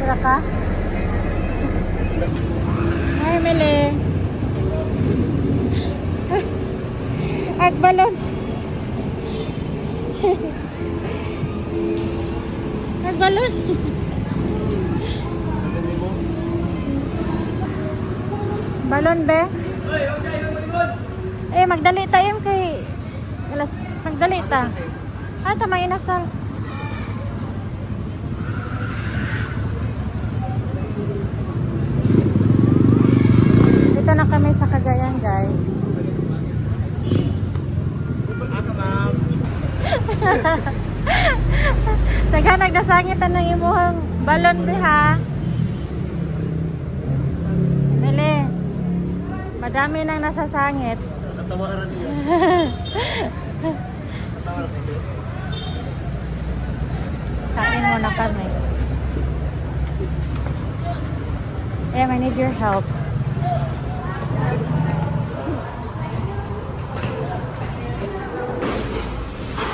Dira ka? Hi, Mili. Agbalon. Agbalon. Balon, be? Eh, magdali tayo kay... Magdali ta. Tama inasal. Dito na kami sa Cagayan, guys. Taga nagdasangitan ng imuhang balon, be, ha? Mili. Madami nang nasasangit. Natawa ka na niya. Kain muna kami. I need your help.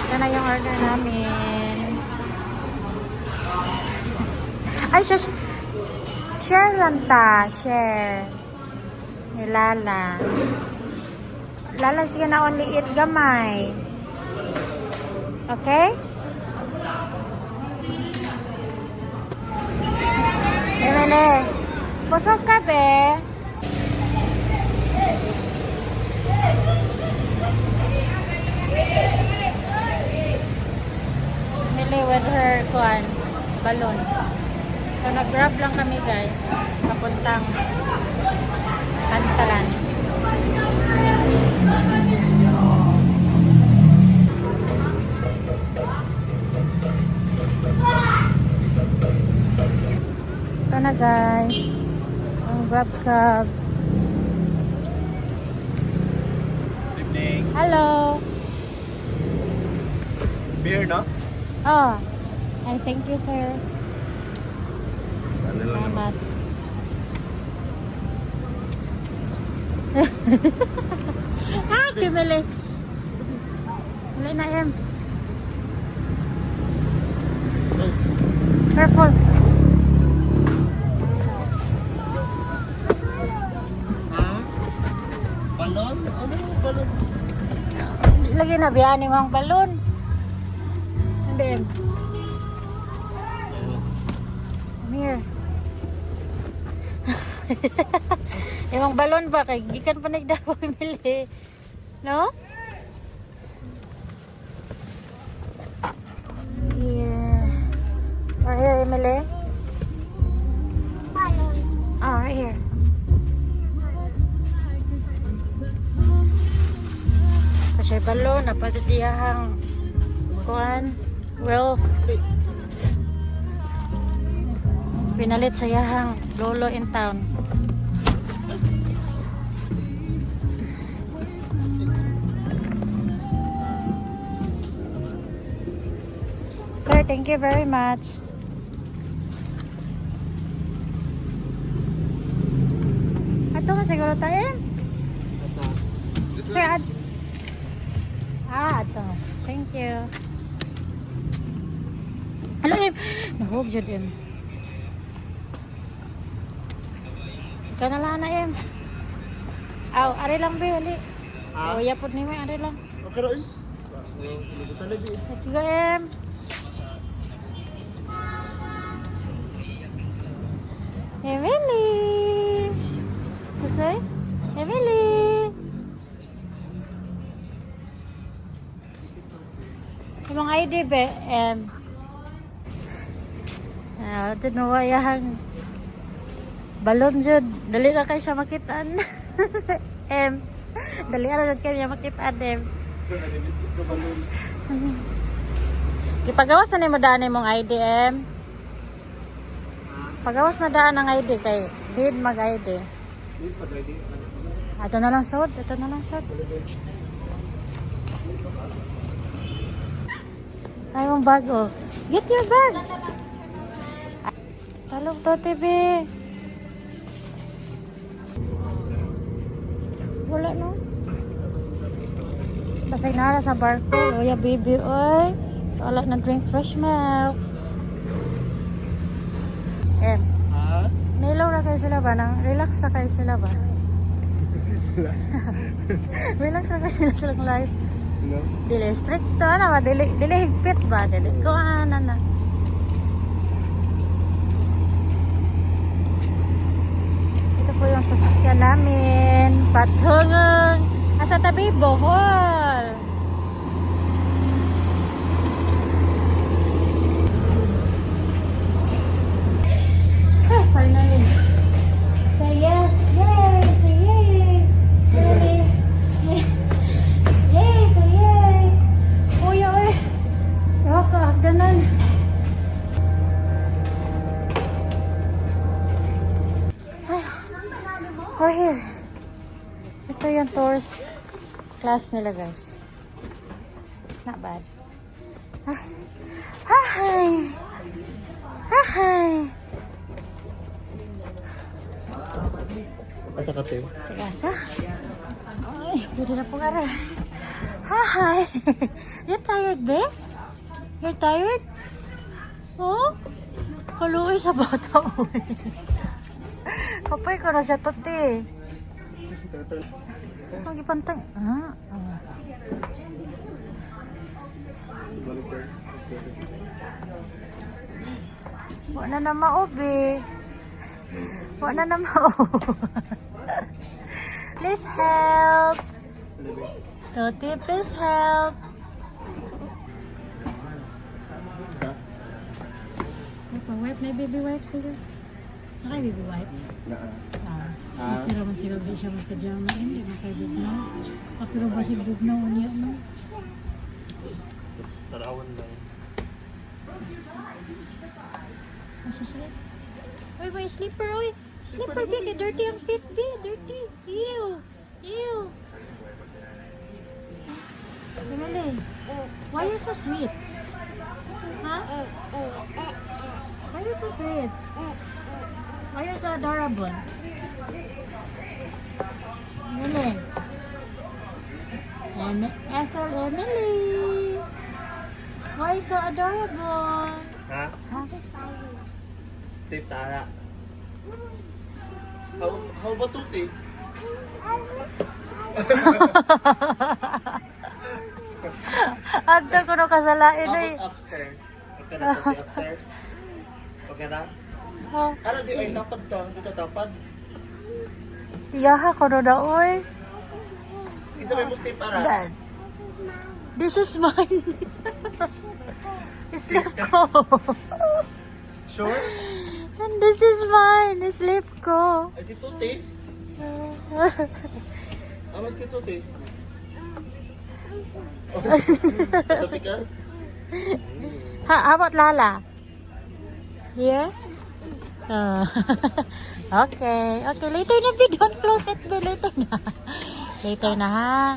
Ito na yung order namin. Ay, share lang ta. Share. Ni Lala. Lala siya na only eat gamay. Okay? Emily, busog ka, be? Emily with her balon. So, nag-grab lang kami, guys. Papuntang Pantalan. Ito na, guys. Ang grab cab. Good evening. Hello. Beer, no? Oh. I thank you, sir. Ano lang naman? Salamat. Kimili. Muli na, Em. Careful. Ha? Balon? Ano yung balon? Lagi na biyan ni mga balon. Hindi, Em. Come here. Yung balon ba kay gikan pa nagdapo mili. No? Here. Right here, Emily. Balon. Oh, right here. Kasi balon napatitiyahang kuan. Well, pinalit sa yahang lolo in town. Sir, thank you very much. Ato nga siguro tayo. Sir, ato. Thank you. Hello, Em. Nahog yun, Em. Ikaw na lang na, Em. Aw, ari lang ba yun, Ha? Uya po ni mo, ari lang. Okay, Rois. Talaga. Let's go, Em. Emily! Susoy? Emily! Imong ID be? Ito na wayahang balon dyan. Dali na kayo siya makitaan. Dali na kayo siya makitaan, Ipagawas na ni mo daan mong ID, Pagawas na daan ang ID kay did mag-ID. Ito na lang sod. Ito na lang sod. Ay, mong bag, oh. Get your bag. Talog to, TV. Wala, no? Basay na sa barko. Oya, baby, oy. Wala na drink fresh milk. sila ba? Nang relax na kayo sila ba? Relax na kayo sila silang life. No? Dili strict to na ba? Dili higpit ba? Dili ko na. Ito po yung sasakyan namin. Patungang asa tabi, Bohol. Finally. Say yes. Yay. Say yay. Yay. Yay. Yay. Say yay. Uy, uy. Yaka, ganon. Ay, we're here. Ito yung tourist class nila, guys. Not bad. Ah. Hi. Hi. Asa ka tayo? Sige, asa? Ay, pwede na po nga rin. Hi! You tired, be? You're tired? Oh? Kaluoy sa bata mo. Kapay ko na siya tuti. Ang ipantay. Ah? Oh. Wala na maobi. Wala na maobi. Please help. Toti, please help. Wipe na baby wipes sila. Naka baby wipes. Pero masigag di siya mas kadyama. Hindi makaibig na. Pero masigag na unya mo. Tarawan lang. Masa sleep? Uy, may slipper, uy. Slipper, big. Dirty ang feet, big. Dirty. Ew. Ew. Emily, why are you so sweet? Huh? Why are you so sweet? Why are you so adorable? Emily. Ethel, Emily. Why are you so adorable? Ha? Huh? Steve Tara. How about Tuti? Agda ko no kasalain How ay. about upstairs? Okay na Tuti upstairs? Okay na? Oh, Ano di ay tapad to? Dito tapad? tiyaha ko no na oy. Isa may mo Steve Tara. Dad. This is mine. Sleep ko. Sure? And this is mine. Sleep ko. Ay si Tuti? Mas si Tuti? Ito bigas? How about Lala? Here? Oh. Okay. Okay, later na, be. Don't close it, be. Later na. Later na, ha?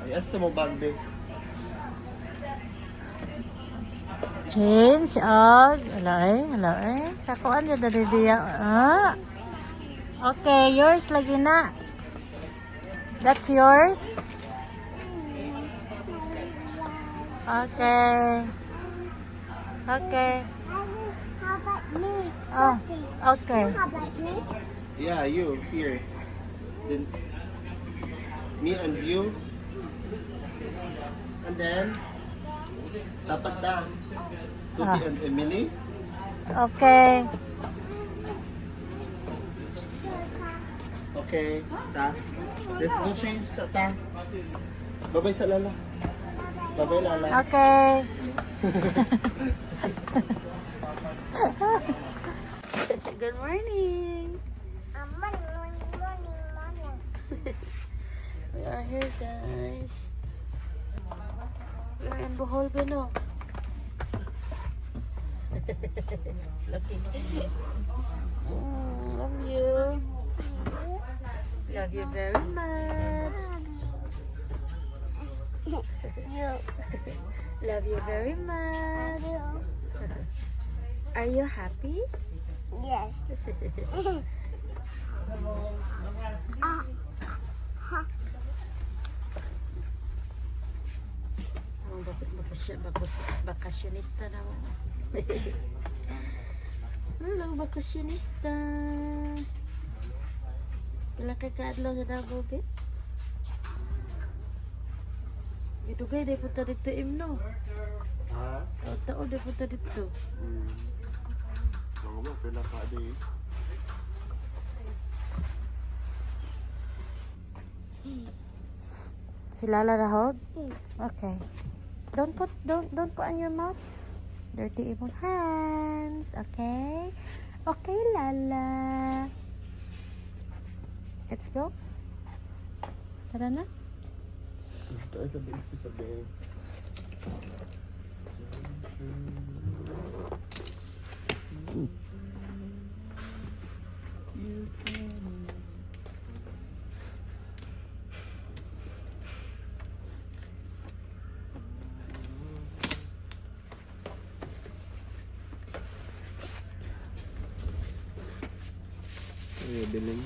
Ay, asa mo bag, be? Change of... Hello eh. Kakuan yun na diya. Ah. Okay, yours lagi na. That's yours? Okay. Okay. How about me? Oh, okay. How about me? Yeah, you, here. Then, me and you. And then, dapat na. Tuti and Emily. Okay. Okay, ta. Let's go change sa ta. Babay sa Lala. Babay Lala. Okay. Good morning. Morning. We are here, guys. We are in Bohol, Bino. Looking. Love you. Love you very much. You. Love you very much. Are you happy? Yes. Bakasyonista na mo. Hello, bakasyonista. Pila ka kaadlaw sa Davao, Bet? Idugay, di punta dito, Imno. Ha? Tao-tao, di punta dito. Mga ba, pila ka di. Si Lala Rahod? Okay. Don't put on your mouth. Dirty ibon hands. Okay? Okay, Lala. Let's go. Tara na. Ito ay sabihin ko sabihin. Billing.